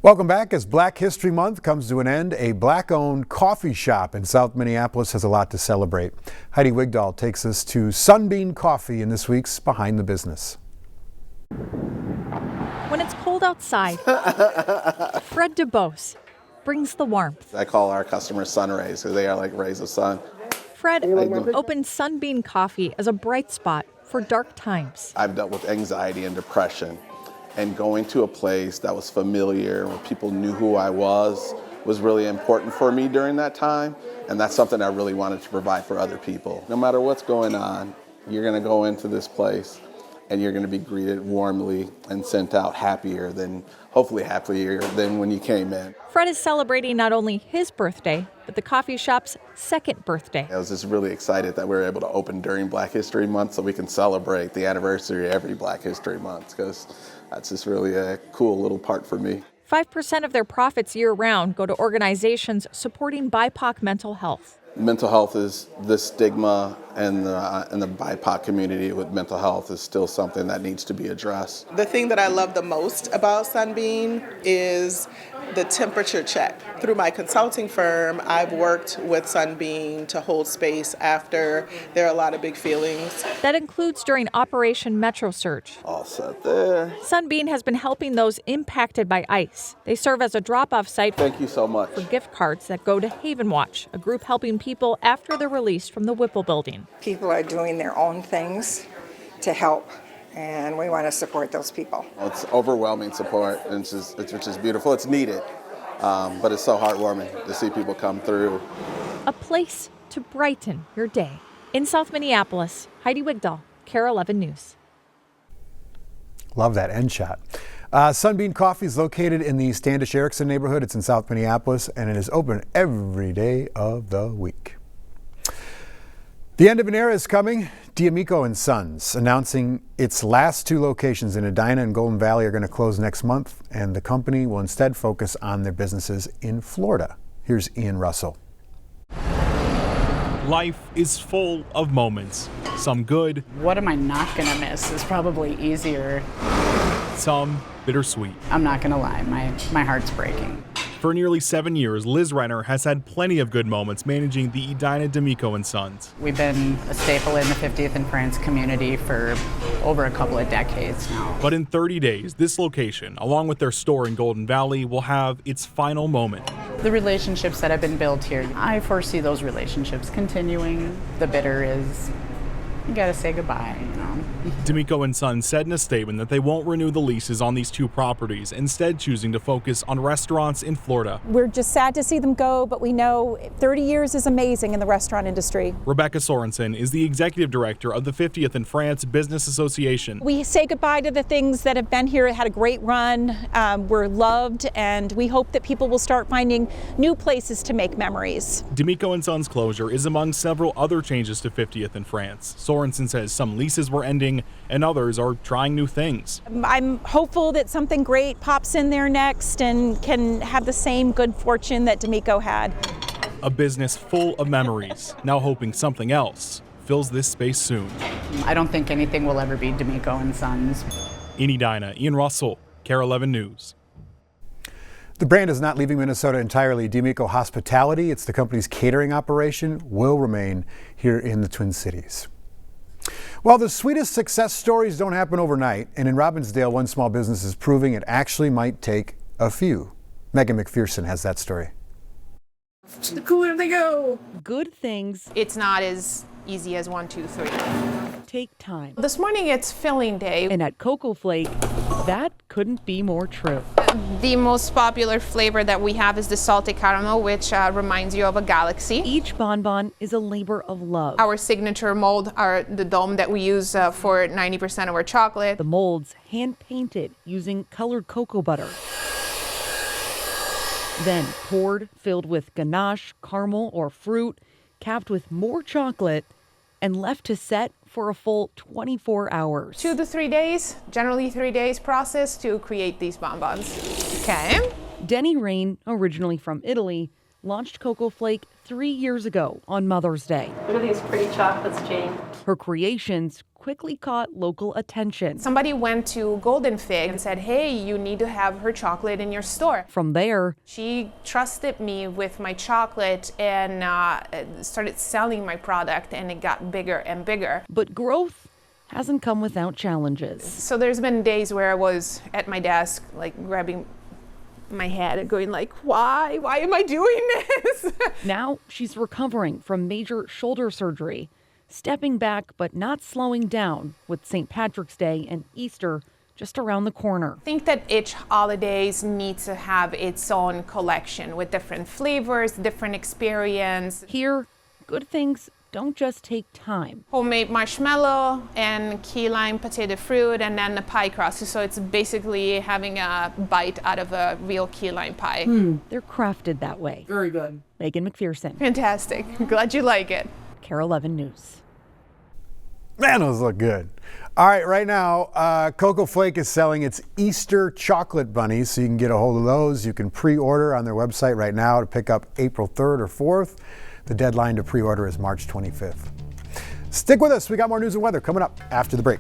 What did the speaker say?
Welcome back. As Black History Month comes to an end, a Black-owned coffee shop in South Minneapolis has a lot to celebrate. Heidi Wigdahl takes us to Sunbeam Coffee in this week's Behind the Business. When it's cold outside, Fred DuBose brings the warmth. I call our customers sun rays because they are like rays of sun. Fred opened Sunbeam Coffee as a bright spot for dark times. I've dealt with anxiety and depression, and going to a place that was familiar, where people knew who I was really important for me during that time. And that's something I really wanted to provide for other people. No matter what's going on, you're going to go into this place and you're going to be greeted warmly and sent out happier than when you came in. Fred is celebrating not only his birthday, but the coffee shop's second birthday. I was just really excited that we were able to open during Black History Month so we can celebrate the anniversary every Black History Month, because that's just really a cool little part for me. 5% of their profits year-round go to organizations supporting BIPOC mental health. Mental health is the stigma, and the BIPOC community with mental health is still something that needs to be addressed. The thing that I love the most about Sunbeam is the temperature check. Through my consulting firm, I've worked with Sunbeam to hold space after there are a lot of big feelings. That includes during Operation Metro Surge. All set there. Sunbeam has been helping those impacted by ICE. They serve as a drop-off site. Thank you so much. For gift cards that go to Haven Watch, a group helping people after they're released from the Whipple building. People are doing their own things to help, and we want to support those people. It's overwhelming support, and which is beautiful. It's needed, but it's so heartwarming to see people come through. A place to brighten your day. In South Minneapolis, Heidi Wigdahl, KARE 11 News. Love that end shot. Sunbeam Coffee is located in the Standish Erickson neighborhood. It's in South Minneapolis, and it is open every day of the week. The end of an era is coming. D'Amico & Sons announcing its last two locations in Edina and Golden Valley are going to close next month, and the company will instead focus on their businesses in Florida. Here's Ian Russell. Life is full of moments, some good. What am I not gonna miss is probably easier. Some bittersweet. I'm not gonna lie, my heart's breaking. For nearly 7 years, Liz Renner has had plenty of good moments managing the Edina D'Amico & Sons. We've been a staple in the 50th and France community for over a couple of decades now. But in 30 days, this location, along with their store in Golden Valley, will have its final moment. The relationships that have been built here, I foresee those relationships continuing. The bitter is, you gotta say goodbye, you know. D'Amico & Sons said in a statement that they won't renew the leases on these two properties, instead choosing to focus on restaurants in Florida. We're just sad to see them go, but we know 30 years is amazing in the restaurant industry. Rebecca Sorensen is the executive director of the 50th and France Business Association. We say goodbye to the things that have been here, had a great run, we're loved, and we hope that people will start finding new places to make memories. D'Amico & Sons closure is among several other changes to 50th and France. Sorensen says some leases were ending and others are trying new things. I'm hopeful that something great pops in there next and can have the same good fortune that D'Amico had. A business full of memories, now hoping something else fills this space soon. I don't think anything will ever be D'Amico & Sons. In Edina, Ian Russell, KARE 11 News. The brand is not leaving Minnesota entirely. D'Amico Hospitality, it's the company's catering operation, will remain here in the Twin Cities. Well, the sweetest success stories don't happen overnight, and in Robbinsdale, one small business is proving it actually might take a few. Megan McPherson has that story. The cooler they go. Good things. It's not as easy as 1, 2, 3. Take time. This morning it's filling day. And at Cocoa Flake, that couldn't be more true. The most popular flavor that we have is the salted caramel, which reminds you of a galaxy. Each bonbon is a labor of love. Our signature mold are the dome that we use for 90% of our chocolate. The molds hand-painted using colored cocoa butter. Then poured, filled with ganache, caramel, or fruit, capped with more chocolate, and left to set for a full 24 hours. 2 to 3 days, generally 3 days process to create these bonbons. Okay. Denny Rain, originally from Italy, launched Cocoa Flake 3 years ago on Mother's Day. Look at these pretty chocolates, Jane. Her creations quickly caught local attention. Somebody went to Golden Fig and said, hey, you need to have her chocolate in your store. From there, she trusted me with my chocolate and started selling my product, and it got bigger and bigger. But growth hasn't come without challenges. So there's been days where I was at my desk, like grabbing my head and going like, why am I doing this? Now she's recovering from major shoulder surgery, stepping back but not slowing down with St. Patrick's Day and Easter just around the corner. I think that each holidays needs to have its own collection with different flavors, different experience. Here, good things don't just take time. Homemade marshmallow and key lime potato fruit, and then the pie crust. So it's basically having a bite out of a real key lime pie. They're crafted that way. Very good. Megan McPherson, Fantastic. Glad you like it. KARE 11 News. Man, those look good. All right, right now, Cocoa Flake is selling its Easter chocolate bunnies, so you can get a hold of those. You can pre-order on their website right now to pick up April 3rd or 4th. The deadline to pre-order is March 25th. Stick with us. We got more news and weather coming up after the break.